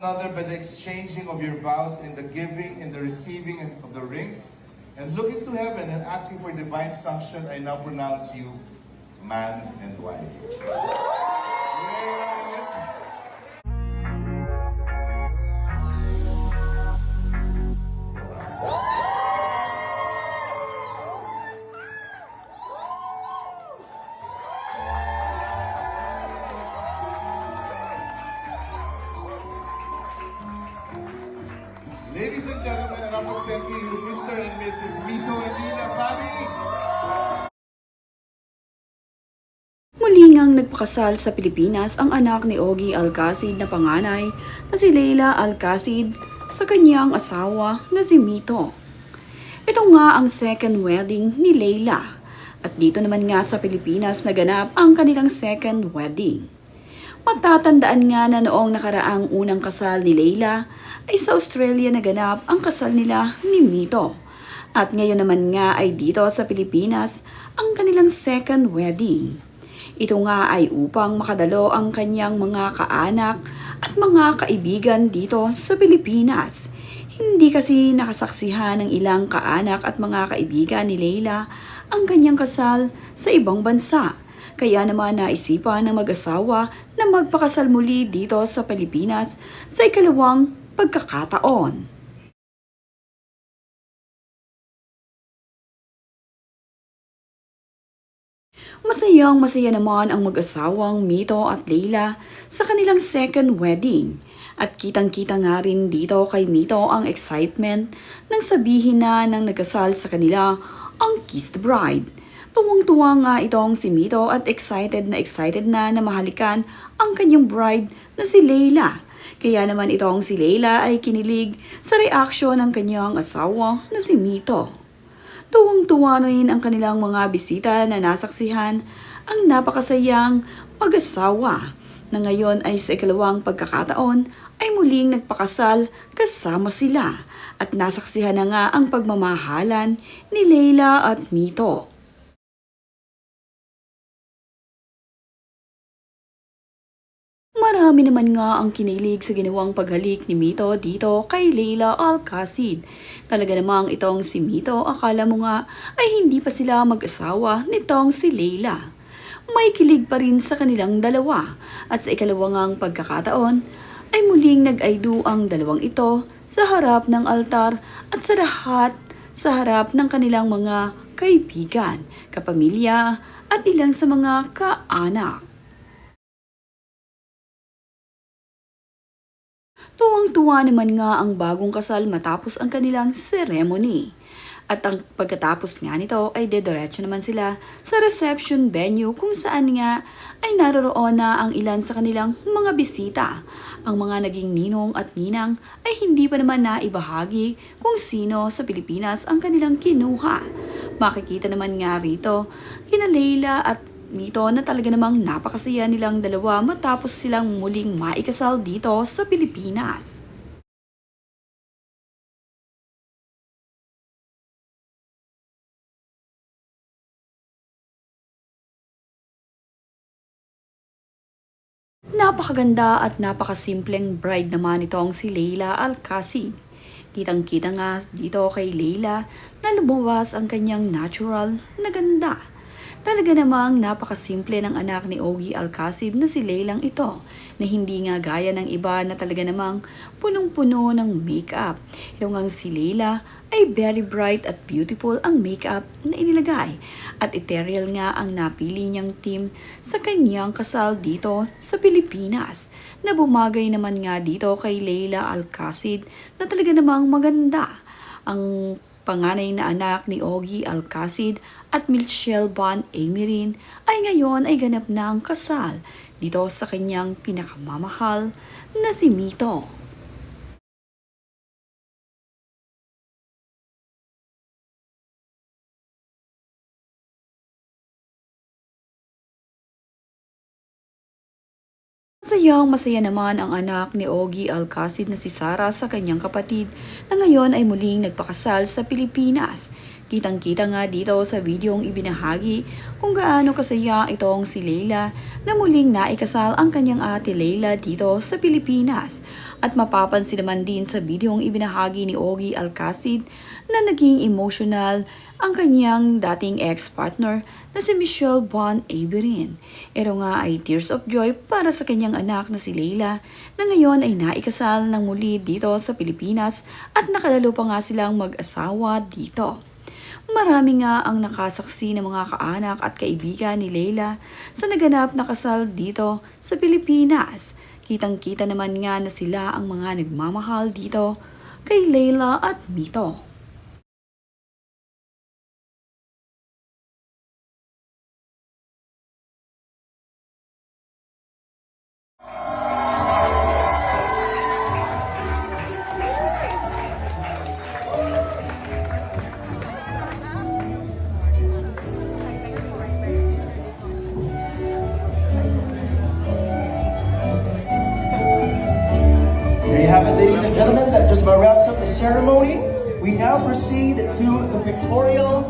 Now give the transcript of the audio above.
another by the exchanging of your vows in the giving, in the receiving of the rings, and looking to heaven and asking for divine sanction, I now pronounce you man and wife. Ladies and gentlemen, I present to you Mr. and Mrs. Mito and Lila Fabi. Muli ngang nagpakasal sa Pilipinas ang anak ni Ogie Alcacid na panganay na si Leila Alcacid sa kanyang asawa na si Mito. Ito nga ang second wedding ni Leila at dito naman nga sa Pilipinas naganap ang kanilang second wedding. Matatandaan nga na noong nakaraang unang kasal ni Leila ay sa Australia naganap ang kasal nila ni Mito. At ngayon naman nga ay dito sa Pilipinas ang kanilang second wedding. Ito nga ay upang makadalo ang kanyang mga kaanak at mga kaibigan dito sa Pilipinas. Hindi kasi nakasaksihan ng ilang kaanak at mga kaibigan ni Leila ang kanyang kasal sa ibang bansa. Kaya naman naisipan ng mag-asawa na magpakasal muli dito sa Pilipinas sa ikalawang pagkakataon. Masaya naman ang mag-asawang Mito at Leila sa kanilang second wedding. At kitang-kita nga rin dito kay Mito ang excitement nang sabihin na nang nagkasal sa kanila ang Kiss the Bride. Tuwang-tuwa nga itong si Mito at excited na mahalikan ang kanyang bride na si Leila. Kaya naman itong si Leila ay kinilig sa reaksyon ng kanyang asawa na si Mito. Tuwang-tuwa rin ang kanilang mga bisita na nasaksihan ang napakasayang mag-asawa na ngayon ay sa ikalawang pagkakataon ay muling nagpakasal kasama sila at nasaksihan na nga ang pagmamahalan ni Leila at Mito. Marami naman nga ang kinilig sa ginawang paghalik ni Mito dito kay Leila Alcacid. Talaga namang itong si Mito, akala mo nga ay hindi pa sila mag-asawa nitong si Leila. May kilig pa rin sa kanilang dalawa at sa ikalawang pagkakataon ay muling nag-I-do ang dalawang ito sa harap ng altar at sa harap ng kanilang mga kaibigan, kapamilya at ilang sa mga kaanak. Tuwang-tuwa naman nga ang bagong kasal matapos ang kanilang ceremony. At ang pagkatapos nga nito ay dediretso naman sila sa reception venue kung saan nga ay naroroon na ang ilan sa kanilang mga bisita. Ang mga naging ninong at ninang ay hindi pa naman naibahagi kung sino sa Pilipinas ang kanilang kinuha. Makikita naman nga rito kina Leila at Mito na talaga namang napakasaya nilang dalawa matapos silang muling maikasal dito sa Pilipinas. Napakaganda at napakasimpleng bride naman itong si Leila Alcacid. Kitang-kita nga dito kay Leila na lumabas ang kanyang natural na ganda. Talaga namang napakasimple ng anak ni Ogie Alcacid na si Leilang ito na hindi nga gaya ng iba na talaga namang punong-puno ng makeup. Ito ngang si Leila ay very bright at beautiful ang makeup na inilagay at ethereal nga ang napili niyang team sa kanyang kasal dito sa Pilipinas na bumagay naman nga dito kay Leila Alcacid na talaga namang maganda. Ang panganay na anak ni Ogie Alcacid at Michelle Von Amirin ay ngayon ay ganap na ang kasal dito sa kanyang pinakamamahal na si Mito. Masaya naman ang anak ni Ogie Alcacid na si Sarah sa kanyang kapatid na ngayon ay muling nagpakasal sa Pilipinas. Kitang-kita nga dito sa videong ibinahagi kung gaano kasaya itong si Leila na muling naikasal ang kanyang ate Leila dito sa Pilipinas. At mapapansin naman din sa videong ibinahagi ni Ogie Alcacid na naging emotional ang kanyang dating ex-partner na si Michelle Bon Averin. Ito nga ay tears of joy para sa kanyang anak na si Leila na ngayon ay naikasal ng muli dito sa Pilipinas at nakadalo pa nga silang mag-asawa dito. Marami nga ang nakasaksi ng mga kaanak at kaibigan ni Leila sa naganap na kasal dito sa Pilipinas. Kitang-kita naman nga na sila ang mga nagmamahal dito kay Leila at Mito. There you have it, ladies and gentlemen. That just about wraps up the ceremony. We now proceed to the pictorial